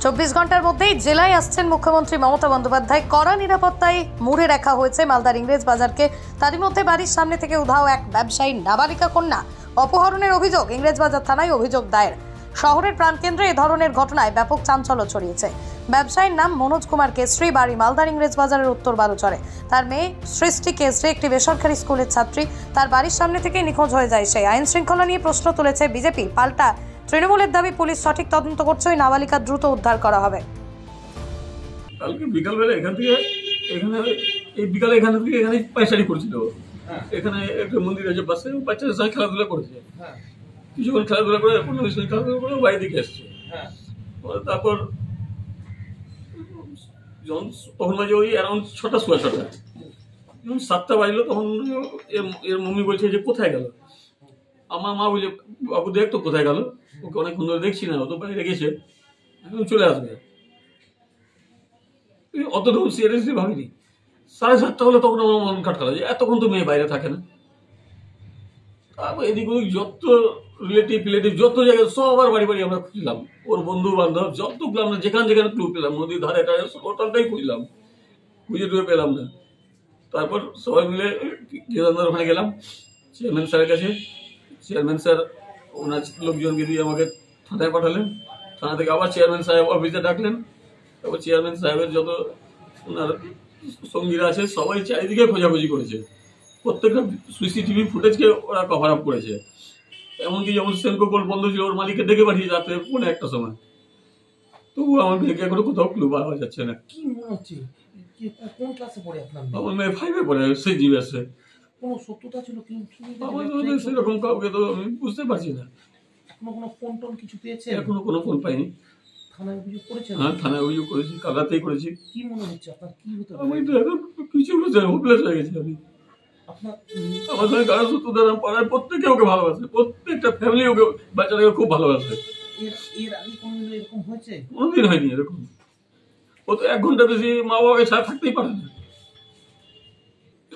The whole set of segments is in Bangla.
24 ঘন্টার মধ্যেই জেলায় আসছেন মুখ্যমন্ত্রী মমতা বন্দ্যোপাধ্যায়। কড়া নিরাপত্তায় মুড়ে রাখা হয়েছে মালদার ইংরেজ বাজারকে। তারই মধ্যে বাড়ির সামনে থেকে উধাও এক ব্যবসায়ী নাবালিকা কন্যা অপহরণের অভিযোগ। ইংরেজ বাজার থানায় অভিযোগ দায়ের। শহরের প্রাণকেন্দ্রে এ ধরনের ঘটনায় ব্যাপক চাঞ্চল্য ছড়িয়েছে। ব্যবসায়ীর নাম মনোজ কুমার কেশরী, বাড়ি মালদার ইংরেজ বাজারের উত্তর বালুচরে। তার মেয়ে সৃষ্টি কেশরী একটি বেসরকারি স্কুলের ছাত্রী। তার বাড়ির সামনে থেকে নিখোঁজ হয়ে যায় সে। আইন শৃঙ্খলা নিয়ে প্রশ্ন তুলেছে বিজেপি। পাল্টা তৃণমূলের দাবি পুলিশ সঠিক তদন্ত করছে, ওই নাবালিকা দ্রুত উদ্ধার করা হবে। কালকে বিকালবেলা এখান থেকে এখানে পায়চারি করছিল। এখানে একটা মন্দির আছে পাশে, বাচ্চাদের সঙ্গে খেলাধুলা করেছে। কিছুক্ষণ খেলাধুলা করে খেলাধুলা করে বাড়ি দিকে এসছে। তারপর যখন তখন বাজে ওই অ্যারাউন্ড 6টা সোয়া 6টা, যখন 7টা বাজলো তখন এর মম্মি বলছে যে কোথায় গেল। আমার মা বলছে বাবু দেখ তো কোথায় গেল, ওকে অনেকক্ষণ ধরে দেখছি না, ও তো বাইরে গেছে, এখন চলে আসবে। অত তখন সিরিয়াসলি ভাবিনি। 7:30 হলো তখন আমার মন খাটকালো যে এতক্ষণ তো মেয়ে বাইরে থাকে না। তারপর এদিক ওদিক যত রিলেটিভ যত জায়গায় সবার বাড়ি বাড়ি আমরা খুঁজলাম, ওর বন্ধু বান্ধব যতগুলো আমরা যেখানে ক্লু পেলাম, নদীর ধারে টোটালটাই খুঁজলাম, খুঁজে টুয়ে পেলাম না। তারপর সবাই মিলে কেদারনাথ ওখানে গেলাম চেয়ারম্যান স্যারের কাছে। চেয়ারম্যান স্যার ওনার লোকজনকে দিয়ে আমাকে থানায় পাঠালেন। থানা থেকে আবার চেয়ারম্যান সাহেব অফিসে ডাকলেন। তারপর চেয়ারম্যান সাহেবের যত ওনার সঙ্গীরা আছে সবাই চারিদিকে খোঁজাখুঁজি করেছে। প্রত্যেকটা সিসিটিভি ফুটেজকে ওরা কভার আপ করেছে। এমনকি যেমন সেনকো গোল্ড বন্ধ ছিল, ওর মালিককে ডেকে পাঠিয়েছে রাত্রে 1:30টার সময়। তবু আমার মেয়েকে এখনো কোথাও ক্লু পাওয়া যাচ্ছে না। কি মনে হচ্ছে কোন ক্লাসে পড়ে আপনার মেয়ে? আমার মেয়ে 5-এ পড়ে, সিজিএসে। কোনো সত্যতা ছিল কি আমাদের সেরকম কাউকে তো আমি বুঝতে পারছি না। এখনো কোনো ফোন টোন কিছু পেয়েছে? এখনো কোনো ফোন পাইনি। থানায় অভিযোগ করেছেন? হ্যাঁ, থানায় অভিযোগ করেছি, কাল রাতেই করেছি। কি মনে হচ্ছে আপনার, কি হতে পারে? আমি তো এখন কিছু বুঝতে হোপলেস হয়ে গেছি। আমি আমার সঙ্গে কারো সূত্রধার পাড়ায় প্রত্যেকে ওকে ভালোবাসে, প্রত্যেকটা ফ্যামিলি ওকে বাচ্চাটাকে খুব ভালোবাসে। এর আগে কোনোদিন এরকম হয়েছে? কোনোদিন হয়নি এরকম। ও তো 1 ঘন্টা বেশি মা বাবাকে ছাড়া থাকতেই পারে না।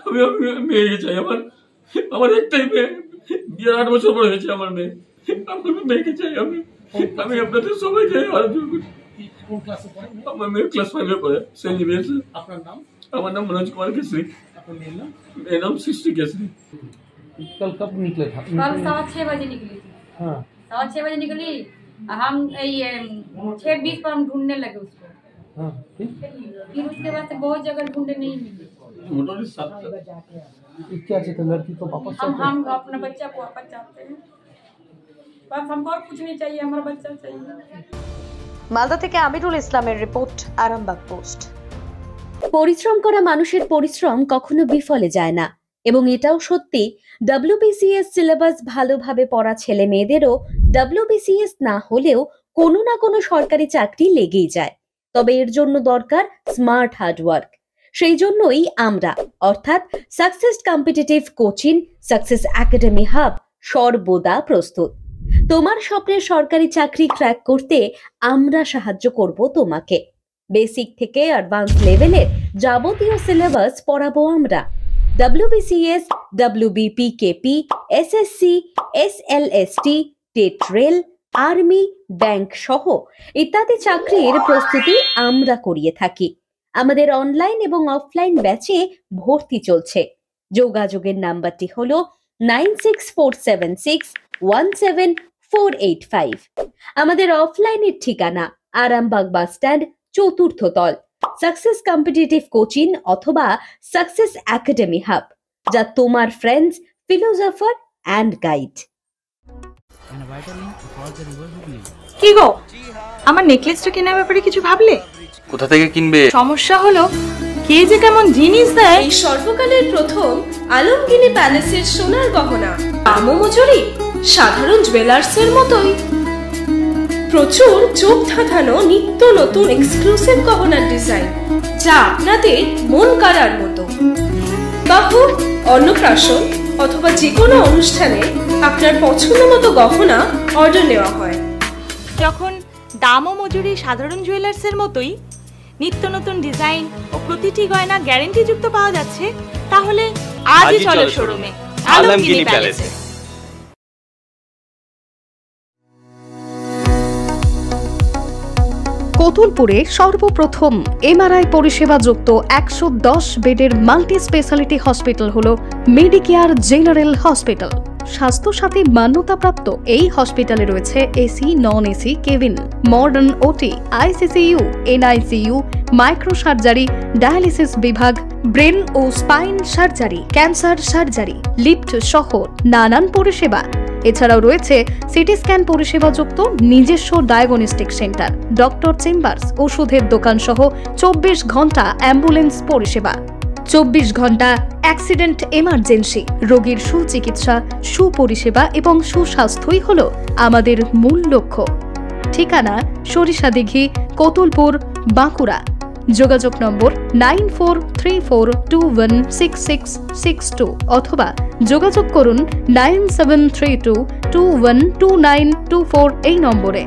আমি মেয়েকে চাই। আমার একটাই মেয়ে, বিয়ের 8 বছর পরে হয়েছে আমার মেয়ে। আমার মেয়েকে চাই। আমি আপনাদের সবাইকে কোন ক্লাসে পড়ে? আমার মেয়ে ক্লাস 5-এ পড়ে, সেন্ট জেভিয়ার্স। আপনার নাম? আমার नाम मनोज कुमार केसरी। आपका मेरा नाम? मेरा नाम सृष्टि केसरी। कल कब निकले था? कल 6:15 बजे निकली थी। हाँ, 6:15 बजे निकली। हम ये 6:20 पर हम ढूंढने लगे उसको। हाँ, फिर उसके बाद से बहुत जगह ढूंढे, नहीं मिली। मोटामोटी 7 क्या चाहते लड़की को वापस? हम अपना बच्चा को वापस चाहते हैं। बस हमको और कुछ नहीं चाहिए, हमारा बच्चा चाहिए। মালদা থেকে আমিরুল ইসলামের রিপোর্ট, আরামবাগ পোস্ট। পরিশ্রম করা মানুষের পরিশ্রম কখনো বিফলে যায় না, এবং এটাও সত্যি WBCS সিলেবাস ভালোভাবে পড়া ছেলে মেয়েদেরও WBCS না হলেও কোনো না কোনো সরকারি চাকরি লেগেই যায়। তবে এর জন্য দরকার স্মার্ট হার্ডওয়ার্ক। সেই জন্যই আমরা অর্থাৎ success competitive coaching, success academy hub সর্বদা প্রস্তুত। তোমার স্বপ্নের সরকারি চাকরি ক্র্যাক করতে আমরা সাহায্য করব তোমাকে। বেসিক থেকে অ্যাডভান্স লেভেলের যাবতীয় সিলেবাস পড়াবো আমরা। WBCS, WBPKP, SSC, SLST, TET rail, army, bank সহ ইত্যাদি চাকরির প্রস্তুতি আমরা করিয়ে থাকি। আমাদের অনলাইন এবং অফলাইন ব্যাচে ভর্তি চলছে। যোগাযোগের নাম্বারটি হলো 9647617485। আমাদের অফলাইনের ঠিকানা আরামবাগ বাস স্ট্যান্ড, 4র্থ তল, সাকসেস কম্পিটিটিভ কোচিং অথবা সাকসেস একাডেমি হাব, যা তোমার ফ্রেন্ডস, ফিলোসফার অ্যান্ড গাইড। কি গো, আমার নেকলেসটা কেনার ব্যাপারে কিছু ভাবলে? কোথা থেকে কিনবে? সমস্যা হলো কে যে কেমন জিনিস দেয়। এই সর্বকালের প্রথম আলমগিনি প্যালেসের সোনার গহনা, দামও মজুরি সাধারণ জুয়েলার্সের মতোই। প্রচুর চোখ ধাঁধানো নিত্য নতুন এক্সক্লুসিভ গহনার ডিজাইন, যা আপনাদের মন কাড়ার মতো। বাহ, অন্নপ্রাশন অথবা যে কোনো অনুষ্ঠানে আপনার পছন্দ মতো গহনা অর্ডার নেওয়া হয়। যখন দাম ও মজুরি সাধারণ জুয়েলার্সের মতোই, নিত্য নতুন ডিজাইন ও প্রতিটি গয়না গ্যারান্টি যুক্ত পাওয়া যাচ্ছে, তাহলে আজই চলো শোরুমে আলমগিনি প্যালেসে। কোতুলপুরে সর্বপ্রথম এমআরআই পরিষেবা যুক্ত 110 বেডের মাল্টি স্পেশালিটি হসপিটাল হল মেডিকেয়ার জেনারেল হসপিটাল। স্বাস্থ্যসাথী মান্যতাপ্রাপ্ত এই হসপিটালে রয়েছে AC, non AC cabin, modern OT, ICCU, NICU, micro surgery, dialysis বিভাগ, ব্রেন ও spine surgery, cancer surgery, lift সহ নানান পরিষেবা। এছাড়াও রয়েছে সিটি স্ক্যান পরিষেবা যুক্ত নিজস্ব ডায়াগনস্টিক সেন্টার, ডক্টর চেম্বার্স, ওষুধের দোকান সহ 24 ঘন্টা অ্যাম্বুলেন্স পরিষেবা। 24 ঘন্টা অ্যাক্সিডেন্ট এমার্জেন্সি, রোগীর সুচিকিৎসা, সুপরিষেবা এবং সুস্বাস্থ্যই হল আমাদের মূল লক্ষ্য। ঠিকানা সরিষাদিঘি, কোতুলপুর, বাঁকুড়া। যোগাযোগ নম্বর 9434216662 অথবা যোগাযোগ করুন 9732212924 এই নম্বরে।